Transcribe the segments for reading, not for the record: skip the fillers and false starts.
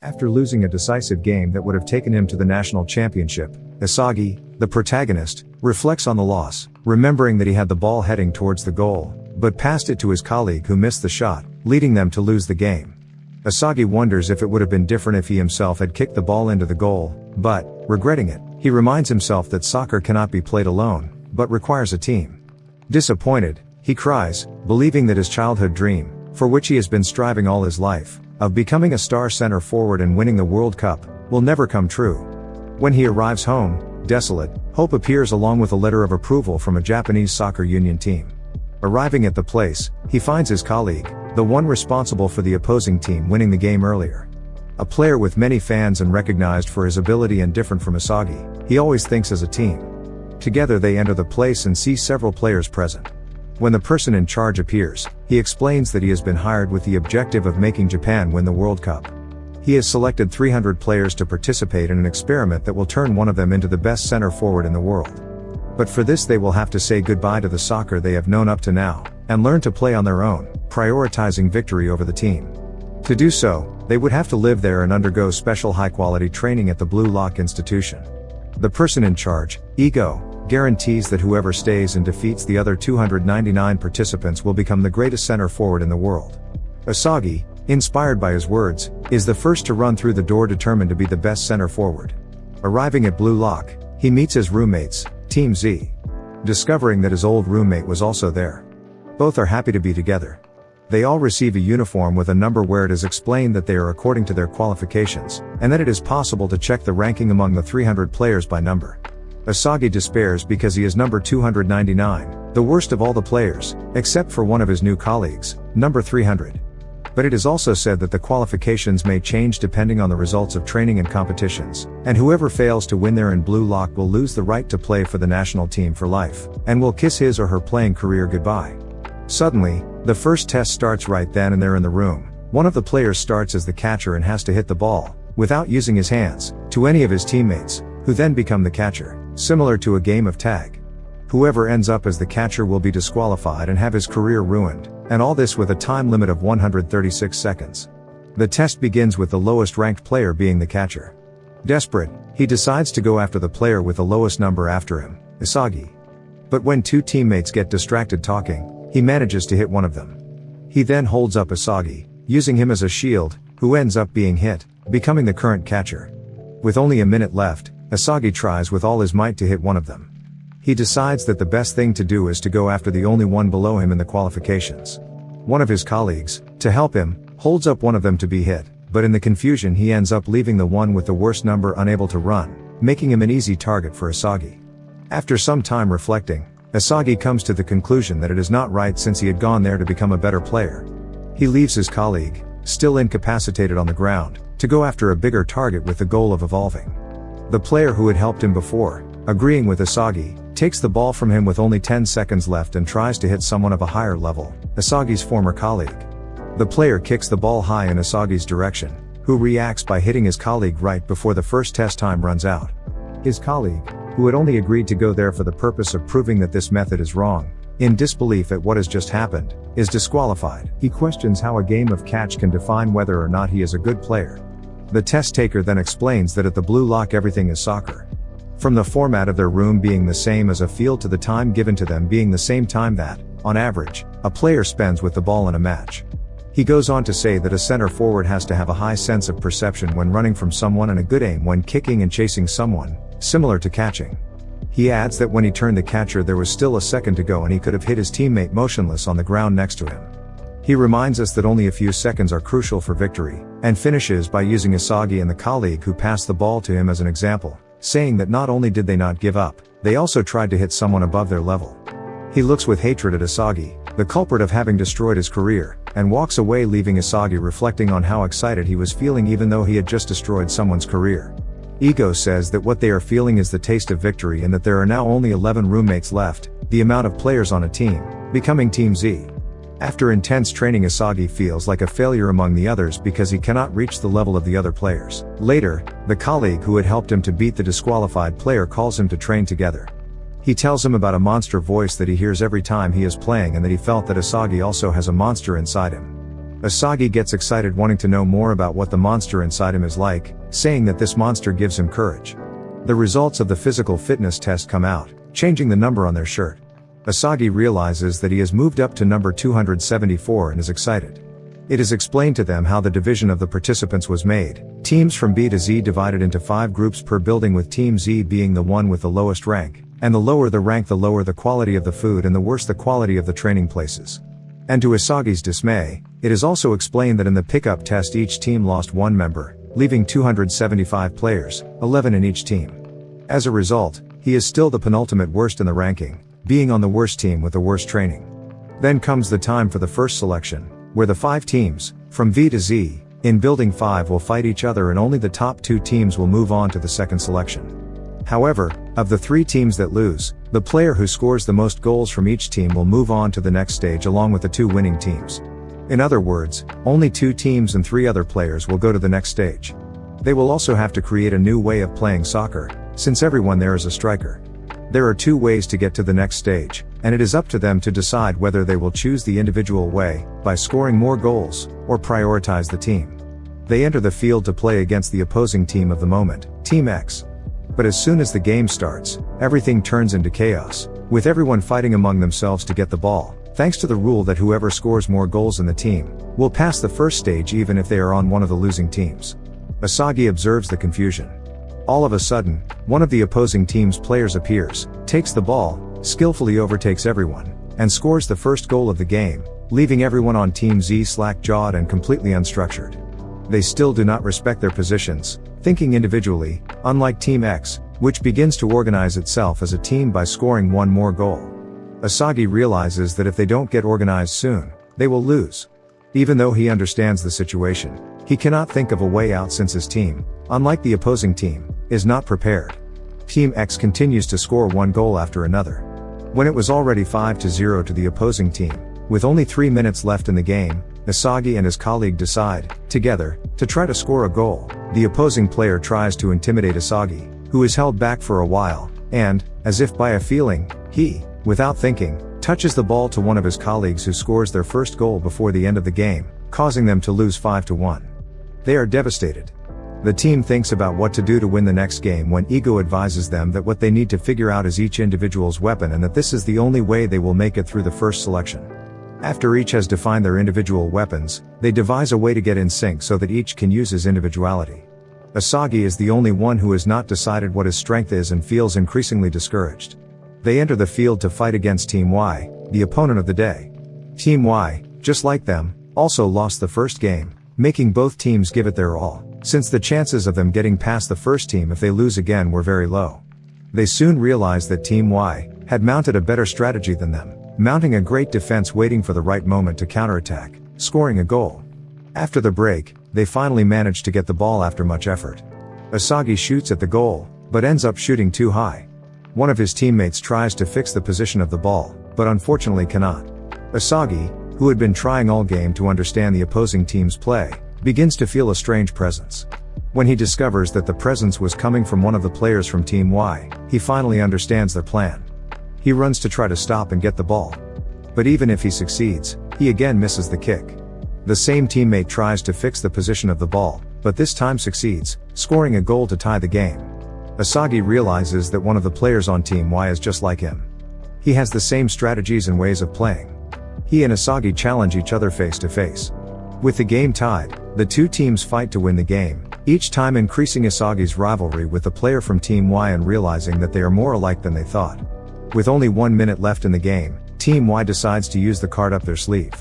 After losing a decisive game that would have taken him to the national championship, Isagi, the protagonist, reflects on the loss, remembering that he had the ball heading towards the goal, but passed it to his colleague who missed the shot, leading them to lose the game. Asagi wonders if it would have been different if he himself had kicked the ball into the goal, but, regretting it, he reminds himself that soccer cannot be played alone, but requires a team. Disappointed, he cries, believing that his childhood dream, for which he has been striving all his life, of becoming a star center forward and winning the World Cup, will never come true. When he arrives home, desolate, hope appears along with a letter of approval from a Japanese soccer union team. Arriving at the place, he finds his colleague, the one responsible for the opposing team winning the game earlier. A player with many fans and recognized for his ability and different from Isagi, he always thinks as a team. Together they enter the place and see several players present. When the person in charge appears, he explains that he has been hired with the objective of making Japan win the World Cup. He has selected 300 players to participate in an experiment that will turn one of them into the best center forward in the world. But for this they will have to say goodbye to the soccer they have known up to now, and learn to play on their own, prioritizing victory over the team. To do so, they would have to live there and undergo special high-quality training at the Blue Lock Institution. The person in charge, Ego, guarantees that whoever stays and defeats the other 299 participants will become the greatest center forward in the world. Asagi, inspired by his words, is the first to run through the door determined to be the best center forward. Arriving at Blue Lock, he meets his roommates, Team Z. Discovering that his old roommate was also there. Both are happy to be together. They all receive a uniform with a number where it is explained that they are according to their qualifications, and that it is possible to check the ranking among the 300 players by number. Asagi despairs because he is number 299, the worst of all the players, except for one of his new colleagues, number 300. But it is also said that the qualifications may change depending on the results of training and competitions, and whoever fails to win there in Blue Lock will lose the right to play for the national team for life, and will kiss his or her playing career goodbye. Suddenly, the first test starts right then and there in the room. One of the players starts as the catcher and has to hit the ball, without using his hands, to any of his teammates, who then become the catcher. Similar to a game of tag. Whoever ends up as the catcher will be disqualified and have his career ruined, and all this with a time limit of 136 seconds. The test begins with the lowest ranked player being the catcher. Desperate, he decides to go after the player with the lowest number after him, Isagi. But when two teammates get distracted talking, he manages to hit one of them. He then holds up Isagi, using him as a shield, who ends up being hit, becoming the current catcher. With only a minute left, Asagi tries with all his might to hit one of them. He decides that the best thing to do is to go after the only one below him in the qualifications. One of his colleagues, to help him, holds up one of them to be hit, but in the confusion he ends up leaving the one with the worst number unable to run, making him an easy target for Asagi. After some time reflecting, Asagi comes to the conclusion that it is not right since he had gone there to become a better player. He leaves his colleague, still incapacitated on the ground, to go after a bigger target with the goal of evolving. The player who had helped him before, agreeing with Asagi, takes the ball from him with only 10 seconds left and tries to hit someone of a higher level, Asagi's former colleague. The player kicks the ball high in Asagi's direction, who reacts by hitting his colleague right before the first test time runs out. His colleague, who had only agreed to go there for the purpose of proving that this method is wrong, in disbelief at what has just happened, is disqualified. He questions how a game of catch can define whether or not he is a good player. The test taker then explains that at the Blue Lock everything is soccer. From the format of their room being the same as a field to the time given to them being the same time that, on average, a player spends with the ball in a match. He goes on to say that a center forward has to have a high sense of perception when running from someone and a good aim when kicking and chasing someone, similar to catching. He adds that when he turned the catcher there was still a second to go and he could have hit his teammate motionless on the ground next to him. He reminds us that only a few seconds are crucial for victory, and finishes by using Asagi and the colleague who passed the ball to him as an example, saying that not only did they not give up, they also tried to hit someone above their level. He looks with hatred at Asagi, the culprit of having destroyed his career, and walks away leaving Asagi reflecting on how excited he was feeling even though he had just destroyed someone's career. Ego says that what they are feeling is the taste of victory and that there are now only 11 roommates left, the amount of players on a team, becoming Team Z. After intense training, Asagi feels like a failure among the others because he cannot reach the level of the other players. Later, the colleague who had helped him to beat the disqualified player calls him to train together. He tells him about a monster voice that he hears every time he is playing and that he felt that Asagi also has a monster inside him. Asagi gets excited wanting to know more about what the monster inside him is like, saying that this monster gives him courage. The results of the physical fitness test come out, changing the number on their shirt. Asagi realizes that he has moved up to number 274 and is excited. It is explained to them how the division of the participants was made. Teams from B to Z divided into 5 groups per building, with Team Z being the one with the lowest rank, and the lower the rank the lower the quality of the food and the worse the quality of the training places. And to Asagi's dismay, it is also explained that in the pickup test each team lost 1 member, leaving 275 players, 11 in each team. As a result, he is still the penultimate worst in the ranking, being on the worst team with the worst training. Then comes the time for the first selection, where the 5 teams, from V to Z, in Building 5 will fight each other, and only the top 2 teams will move on to the second selection. However, of the 3 teams that lose, the player who scores the most goals from each team will move on to the next stage along with the 2 winning teams. In other words, only 2 teams and 3 other players will go to the next stage. They will also have to create a new way of playing soccer, since everyone there is a striker. There are 2 ways to get to the next stage, and it is up to them to decide whether they will choose the individual way, by scoring more goals, or prioritize the team. They enter the field to play against the opposing team of the moment, Team X. But as soon as the game starts, everything turns into chaos, with everyone fighting among themselves to get the ball, thanks to the rule that whoever scores more goals in the team, will pass the first stage even if they are on one of the losing teams. Asagi observes the confusion. All of a sudden, one of the opposing team's players appears, takes the ball, skillfully overtakes everyone, and scores the first goal of the game, leaving everyone on Team Z slack-jawed and completely unstructured. They still do not respect their positions, thinking individually, unlike Team X, which begins to organize itself as a team by scoring 1 more goal. Asagi realizes that if they don't get organized soon, they will lose. Even though he understands the situation, he cannot think of a way out since his team, unlike the opposing team, is not prepared. Team X continues to score 1 goal after another. When it was already 5-0 to the opposing team, with only 3 minutes left in the game, Asagi and his colleague decide, together, to try to score a goal. The opposing player tries to intimidate Asagi, who is held back for a while, and, as if by a feeling, he, without thinking, touches the ball to one of his colleagues who scores their first goal before the end of the game, causing them to lose 5-1. They are devastated. The team thinks about what to do to win the next game when Ego advises them that what they need to figure out is each individual's weapon and that this is the only way they will make it through the first selection. After each has defined their individual weapons, they devise a way to get in sync so that each can use his individuality. Asagi is the only one who has not decided what his strength is and feels increasingly discouraged. They enter the field to fight against Team Y, the opponent of the day. Team Y, just like them, also lost the first game, making both teams give it their all, since the chances of them getting past the first team if they lose again were very low. They soon realized that Team Y had mounted a better strategy than them, mounting a great defense waiting for the right moment to counterattack, scoring a goal. After the break, they finally managed to get the ball after much effort. Asagi shoots at the goal, but ends up shooting too high. One of his teammates tries to fix the position of the ball, but unfortunately cannot. Asagi, who had been trying all game to understand the opposing team's play, begins to feel a strange presence. When he discovers that the presence was coming from one of the players from Team Y, he finally understands their plan. He runs to try to stop and get the ball. But even if he succeeds, he again misses the kick. The same teammate tries to fix the position of the ball, but this time succeeds, scoring a goal to tie the game. Asagi realizes that one of the players on Team Y is just like him. He has the same strategies and ways of playing. He and Asagi challenge each other face to face. With the game tied, the 2 teams fight to win the game, each time increasing Asagi's rivalry with the player from Team Y and realizing that they are more alike than they thought. With only 1 minute left in the game, Team Y decides to use the card up their sleeve.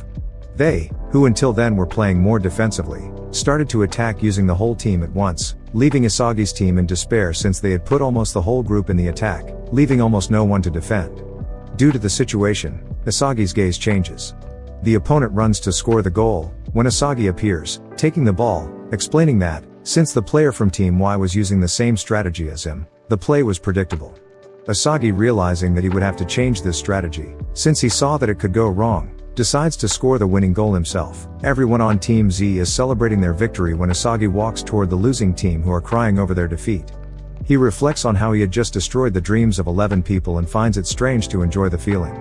They, who until then were playing more defensively, started to attack using the whole team at once, leaving Asagi's team in despair since they had put almost the whole group in the attack, leaving almost no one to defend. Due to the situation, Asagi's gaze changes. The opponent runs to score the goal, when Asagi appears, taking the ball, explaining that, since the player from Team Y was using the same strategy as him, the play was predictable. Asagi, realizing that he would have to change this strategy, since he saw that it could go wrong, decides to score the winning goal himself. Everyone on Team Z is celebrating their victory when Asagi walks toward the losing team who are crying over their defeat. He reflects on how he had just destroyed the dreams of 11 people and finds it strange to enjoy the feeling.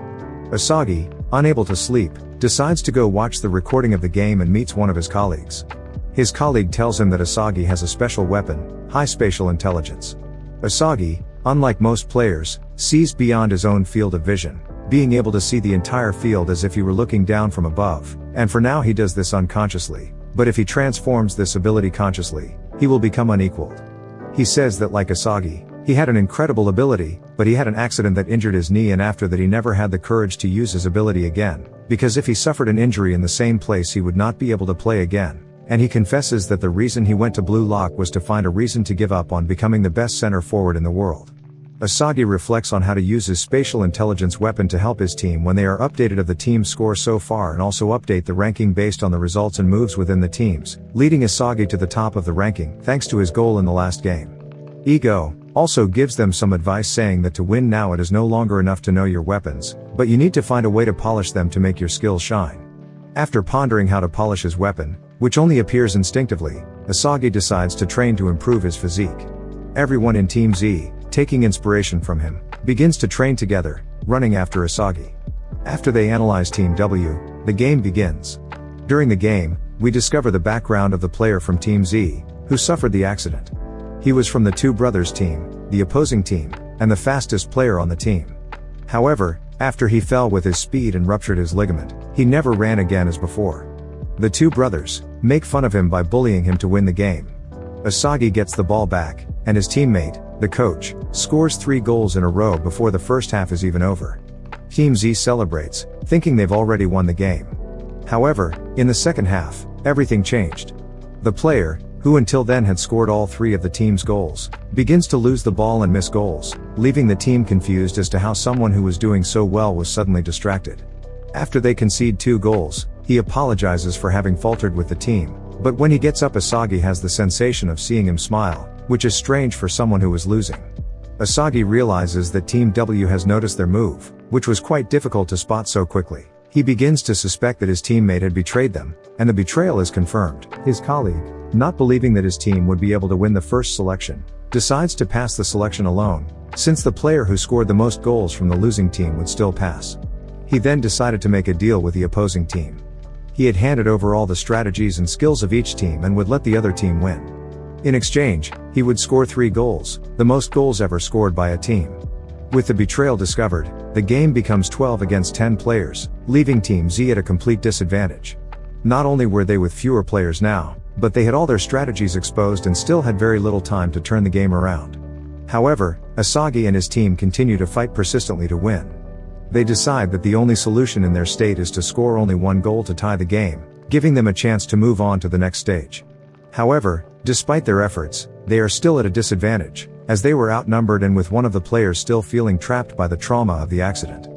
Asagi, unable to sleep, decides to go watch the recording of the game and meets one of his colleagues. His colleague tells him that Asagi has a special weapon, high spatial intelligence. Asagi, unlike most players, sees beyond his own field of vision, being able to see the entire field as if he were looking down from above, and for now he does this unconsciously, but if he transforms this ability consciously, he will become unequaled. He says that like Asagi, he had an incredible ability, but he had an accident that injured his knee, and after that he never had the courage to use his ability again, because if he suffered an injury in the same place he would not be able to play again, and he confesses that the reason he went to Blue Lock was to find a reason to give up on becoming the best center forward in the world. Asagi reflects on how to use his spatial intelligence weapon to help his team when they are updated of the team's score so far, and also update the ranking based on the results and moves within the teams, leading Asagi to the top of the ranking thanks to his goal in the last game. Ego also gives them some advice, saying that to win now it is no longer enough to know your weapons, but you need to find a way to polish them to make your skills shine. After pondering how to polish his weapon, which only appears instinctively, Asagi decides to train to improve his physique. Everyone in Team Z, taking inspiration from him, begins to train together, running after Asagi. After they analyze Team W, the game begins. During the game, we discover the background of the player from Team Z, who suffered the accident. He was from the Two Brothers team, the opposing team, and the fastest player on the team. However, after he fell with his speed and ruptured his ligament, he never ran again as before. The Two Brothers make fun of him by bullying him to win the game. Asagi gets the ball back, and his teammate, the coach, scores 3 goals in a row before the first half is even over. Team Z celebrates, thinking they've already won the game. However, in the second half, everything changed. The player, who until then had scored all 3 of the team's goals, begins to lose the ball and miss goals, leaving the team confused as to how someone who was doing so well was suddenly distracted. After they concede 2 goals, he apologizes for having faltered with the team, but when he gets up Asagi has the sensation of seeing him smile, which is strange for someone who was losing. Asagi realizes that Team W has noticed their move, which was quite difficult to spot so quickly. He begins to suspect that his teammate had betrayed them, and the betrayal is confirmed. His colleague, not believing that his team would be able to win the first selection, decides to pass the selection alone, since the player who scored the most goals from the losing team would still pass. He then decided to make a deal with the opposing team. He had handed over all the strategies and skills of each team and would let the other team win. In exchange, he would score 3 goals, the most goals ever scored by a team. With the betrayal discovered, the game becomes 12 against 10 players, leaving Team Z at a complete disadvantage. Not only were they with fewer players now, but they had all their strategies exposed and still had very little time to turn the game around. However, Asagi and his team continue to fight persistently to win. They decide that the only solution in their state is to score only 1 goal to tie the game, giving them a chance to move on to the next stage. However, despite their efforts, they are still at a disadvantage, as they were outnumbered and with one of the players still feeling trapped by the trauma of the accident.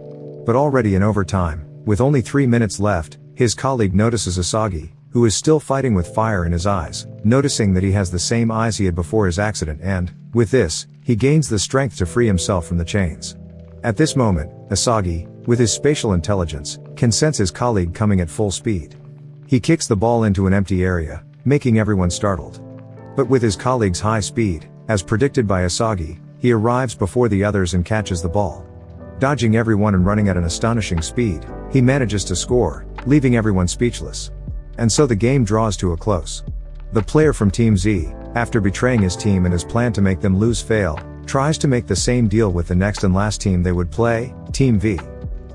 But already in overtime, with only 3 minutes left, his colleague notices Asagi, who is still fighting with fire in his eyes, noticing that he has the same eyes he had before his accident, and, with this, he gains the strength to free himself from the chains. At this moment, Asagi, with his spatial intelligence, can sense his colleague coming at full speed. He kicks the ball into an empty area, making everyone startled. But with his colleague's high speed, as predicted by Asagi, he arrives before the others and catches the ball. Dodging everyone and running at an astonishing speed, he manages to score, leaving everyone speechless. And so the game draws to a close. The player from Team Z, after betraying his team and his plan to make them lose fail, tries to make the same deal with the next and last team they would play, Team V.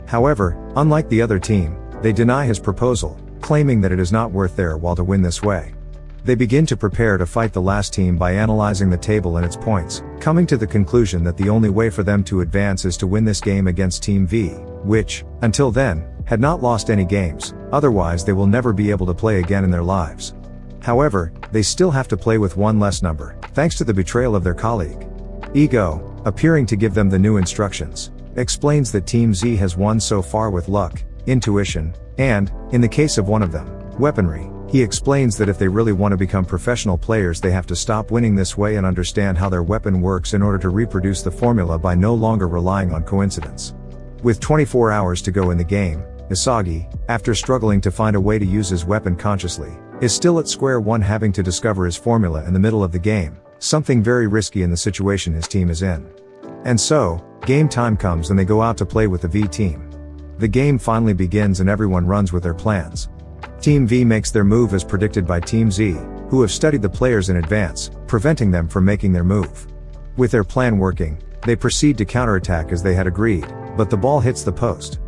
However, unlike the other team, they deny his proposal, claiming that it is not worth their while to win this way. They begin to prepare to fight the last team by analyzing the table and its points, coming to the conclusion that the only way for them to advance is to win this game against Team V, which, until then, had not lost any games, otherwise they will never be able to play again in their lives. However, they still have to play with 1 less number, thanks to the betrayal of their colleague. Ego, appearing to give them the new instructions, explains that Team Z has won so far with luck, intuition, and, in the case of one of them, weaponry. He explains that if they really want to become professional players they have to stop winning this way and understand how their weapon works in order to reproduce the formula by no longer relying on coincidence. With 24 hours to go in the game, Isagi, after struggling to find a way to use his weapon consciously, is still at square one, having to discover his formula in the middle of the game, something very risky in the situation his team is in. And so, game time comes and they go out to play with the V team. The game finally begins and everyone runs with their plans. Team V makes their move as predicted by Team Z, who have studied the players in advance, preventing them from making their move. With their plan working, they proceed to counterattack as they had agreed, but the ball hits the post.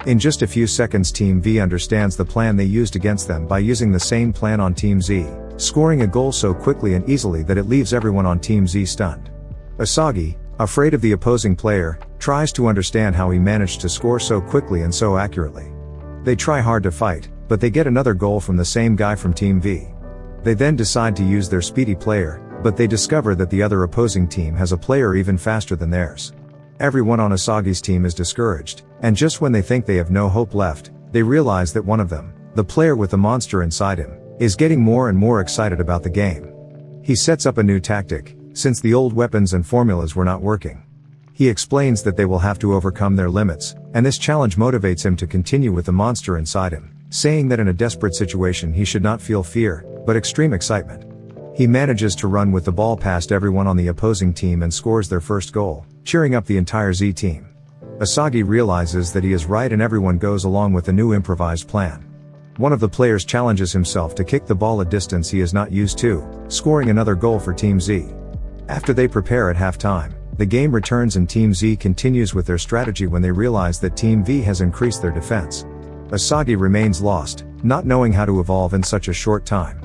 In just a few seconds Team V understands the plan they used against them by using the same plan on Team Z, scoring a goal so quickly and easily that it leaves everyone on Team Z stunned. Asagi, afraid of the opposing player, tries to understand how he managed to score so quickly and so accurately. They try hard to fight, but they get another goal from the same guy from Team V. They then decide to use their speedy player, but they discover that the other opposing team has a player even faster than theirs. Everyone on Asagi's team is discouraged, and just when they think they have no hope left, they realize that one of them, the player with the monster inside him, is getting more and more excited about the game. He sets up a new tactic, since the old weapons and formulas were not working. He explains that they will have to overcome their limits, and this challenge motivates him to continue with the monster inside him, saying that in a desperate situation he should not feel fear, but extreme excitement. He manages to run with the ball past everyone on the opposing team and scores their first goal, cheering up the entire Z team. Asagi realizes that he is right and everyone goes along with the new improvised plan. One of the players challenges himself to kick the ball a distance he is not used to, scoring another goal for Team Z. After they prepare at halftime, the game returns and Team Z continues with their strategy when they realize that Team V has increased their defense. Asagi remains lost, not knowing how to evolve in such a short time.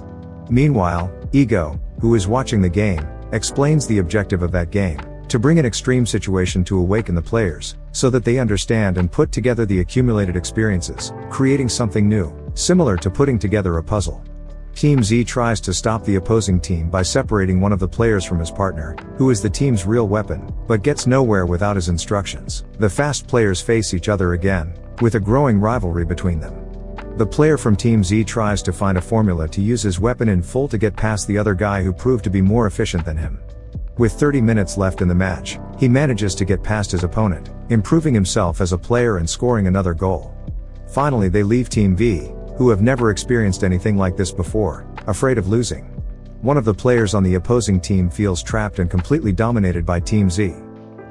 Meanwhile, Ego, who is watching the game, explains the objective of that game, to bring an extreme situation to awaken the players, so that they understand and put together the accumulated experiences, creating something new, similar to putting together a puzzle. Team Z tries to stop the opposing team by separating one of the players from his partner, who is the team's real weapon, but gets nowhere without his instructions. The fast players face each other again, with a growing rivalry between them. The player from Team Z tries to find a formula to use his weapon in full to get past the other guy who proved to be more efficient than him. With 30 minutes left in the match, he manages to get past his opponent, improving himself as a player and scoring another goal. Finally they leave Team V, who have never experienced anything like this before, afraid of losing. One of the players on the opposing team feels trapped and completely dominated by Team Z.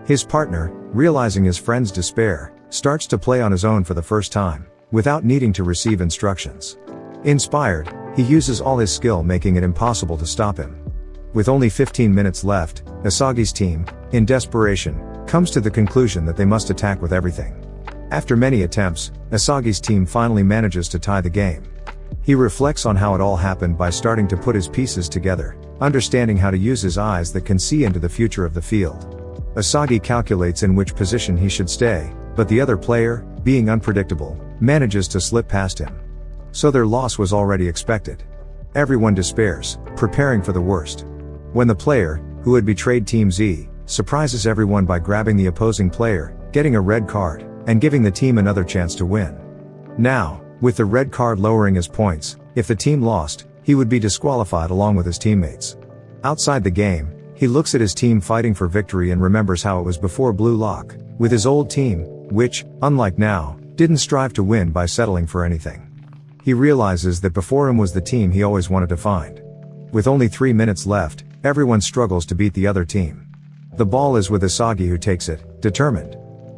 His partner, realizing his friend's despair, starts to play on his own for the first time, without needing to receive instructions. Inspired, he uses all his skill, making it impossible to stop him. With only 15 minutes left, Asagi's team, in desperation, comes to the conclusion that they must attack with everything. After many attempts, Asagi's team finally manages to tie the game. He reflects on how it all happened by starting to put his pieces together, understanding how to use his eyes that can see into the future of the field. Asagi calculates in which position he should stay, but the other player, being unpredictable, manages to slip past him. So their loss was already expected. Everyone despairs, preparing for the worst. When the player, who had betrayed Team Z, surprises everyone by grabbing the opposing player, getting a red card, and giving the team another chance to win. Now, with the red card lowering his points, if the team lost, he would be disqualified along with his teammates. Outside the game, he looks at his team fighting for victory and remembers how it was before Blue Lock, with his old team, which, unlike now, didn't strive to win by settling for anything. He realizes that before him was the team he always wanted to find. With only 3 minutes left, everyone struggles to beat the other team. The ball is with Asagi, who takes it, determined.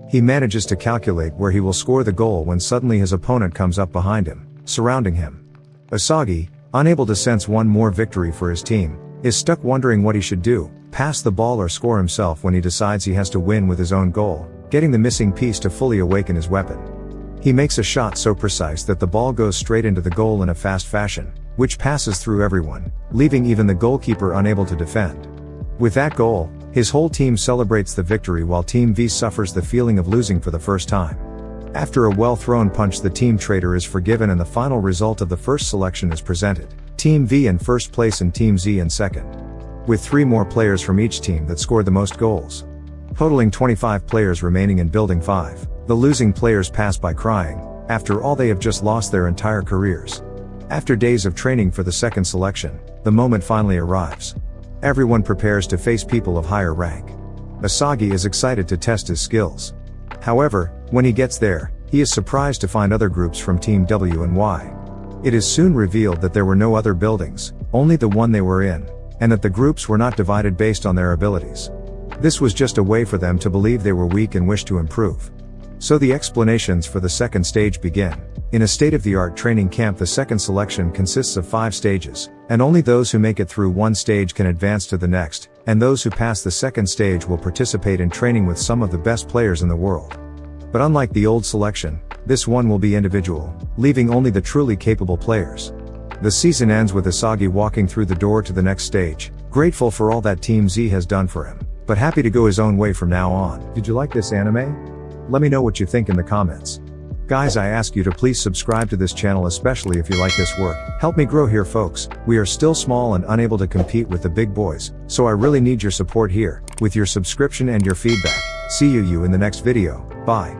He manages to calculate where he will score the goal when suddenly his opponent comes up behind him, surrounding him. Asagi, unable to sense one more victory for his team, is stuck wondering what he should do, pass the ball or score himself, when he decides he has to win with his own goal, getting the missing piece to fully awaken his weapon. He makes a shot so precise that the ball goes straight into the goal in a fast fashion, which passes through everyone, leaving even the goalkeeper unable to defend. With that goal, his whole team celebrates the victory while Team V suffers the feeling of losing for the first time. After a well-thrown punch, the team traitor is forgiven and the final result of the first selection is presented. Team V in first place and Team Z in second. With 3 more players from each team that scored the most goals. Totaling 25 players remaining in Building 5, the losing players pass by crying, after all they have just lost their entire careers. After days of training for the second selection, the moment finally arrives. Everyone prepares to face people of higher rank. Asagi is excited to test his skills. However, when he gets there, he is surprised to find other groups from Team W and Y. It is soon revealed that there were no other buildings, only the one they were in, and that the groups were not divided based on their abilities. This was just a way for them to believe they were weak and wish to improve. So the explanations for the second stage begin. In a state-of-the-art training camp, the second selection consists of 5 stages, and only those who make it through one stage can advance to the next, and those who pass the second stage will participate in training with some of the best players in the world. But unlike the old selection, this one will be individual, leaving only the truly capable players. The season ends with Isagi walking through the door to the next stage, grateful for all that Team Z has done for him, but happy to go his own way from now on. Did you like this anime? Let me know what you think in the comments. Guys, I ask you to please subscribe to this channel, especially if you like this work. Help me grow here, folks. We are still small and unable to compete with the big boys, so I really need your support here, with your subscription and your feedback. See you in the next video. Bye.